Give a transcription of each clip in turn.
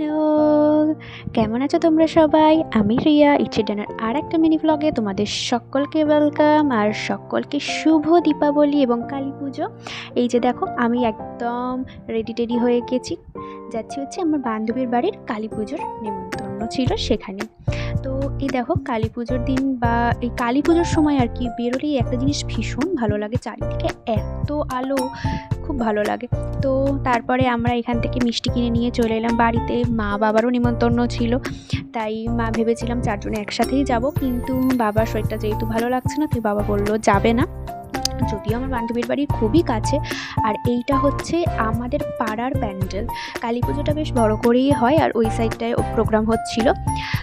Hello, কেমন আছো তোমরা সবাই? আমি রিয়া ইটসেডানের আর একটা মিনি ভ্লগে তোমাদের সকলকে ওয়েলকাম আর সকলকে শুভ দীপাবলি এবং কালী পুজো। এই যে দেখো, আমি একদম রেডি হয়ে গেছি, যাচ্ছি হচ্ছে আমার বান্ধবীর বাড়ির কালী পুজোর নেমন্তন্ন ছিল সেখানে। তো এই দেখো, কালী পুজোর দিন বা এই কালী পুজোর সময় আর কি বেরোলেই একটা জিনিস ভীষণ ভালো লাগে, চারিদিকে এত আলো, খুব ভালো লাগে। তো তারপরে আমরা এখান থেকে মিষ্টি কিনে নিয়ে চলে এলাম বাড়িতে। মা বাবারও নিমন্ত্রণ ছিল, তাই মা ভেবেছিলাম চারজনে একসাথেই যাব, কিন্তু বাবার শরীরটা যেহেতু ভালো লাগছে না, তাই বাবা বললো যাবে না। যদিও আমার বান্ধবীর বাড়ি খুবই কাছে, আর এইটা হচ্ছে আমাদের পাড়ার প্যান্ডেল। কালী পুজোটা বেশ বড় করেই হয়, আর ওই সাইডটায় প্রোগ্রাম হচ্ছিল।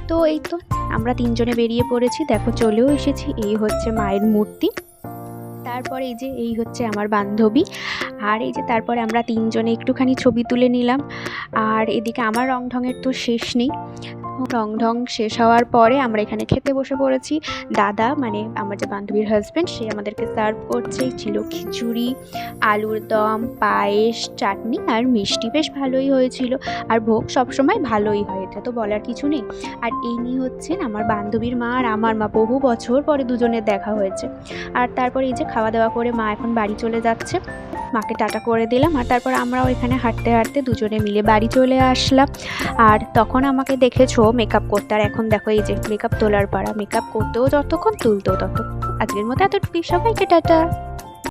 তো এই তো আমরা তিনজনে বেরিয়ে পড়েছি, দেখো চলেও এসেছি। এই হচ্ছে মায়ের মূর্তি, তারপরে এই হচ্ছে আমার বান্ধবী, আর এই যে তারপরে আমরা তিনজনে একটুখানি ছবি তুলে নিলাম। আর এদিকে আমার রং ঢঙের তো শেষ নেই। রং ঢং শেষ হওয়ার পরে আমরা এখানে খেতে বসে পড়েছি। দাদা মানে আমার যে বান্ধবীর হাজব্যান্ড, সে আমাদেরকে সার্ভ করছে। ছিল খিচুড়ি, আলুর দম, পায়েস, চাটনি আর মিষ্টি, বেশ ভালোই হয়েছিল। আর ভোগ সবসময় ভালোই হয়, এটা তো বলার কিছু নেই। আর এই নিয়ে হচ্ছেন আমার বান্ধবীর মা আর আমার মা, বহু বছর পরে দুজনের দেখা হয়েছে। আর তারপরে এই যে খাওয়া দাওয়া করে মা এখন বাড়ি চলে যাচ্ছে, মাকে টাটা করে দিলাম। আর তারপর আমরাও এখানে হাঁটতে হাঁটতে দুজনে মিলে বাড়ি চলে আসলাম। আর তখন আমাকে দেখেছো মেকআপ করতে, আর এখন দেখো এই যে মেকআপ তোলার পাড়া, মেকআপ করতেও যতক্ষণ, তুলতেও ততক্ষণ। আজকের মতো এতটুকুই, সবাইকে টাটা।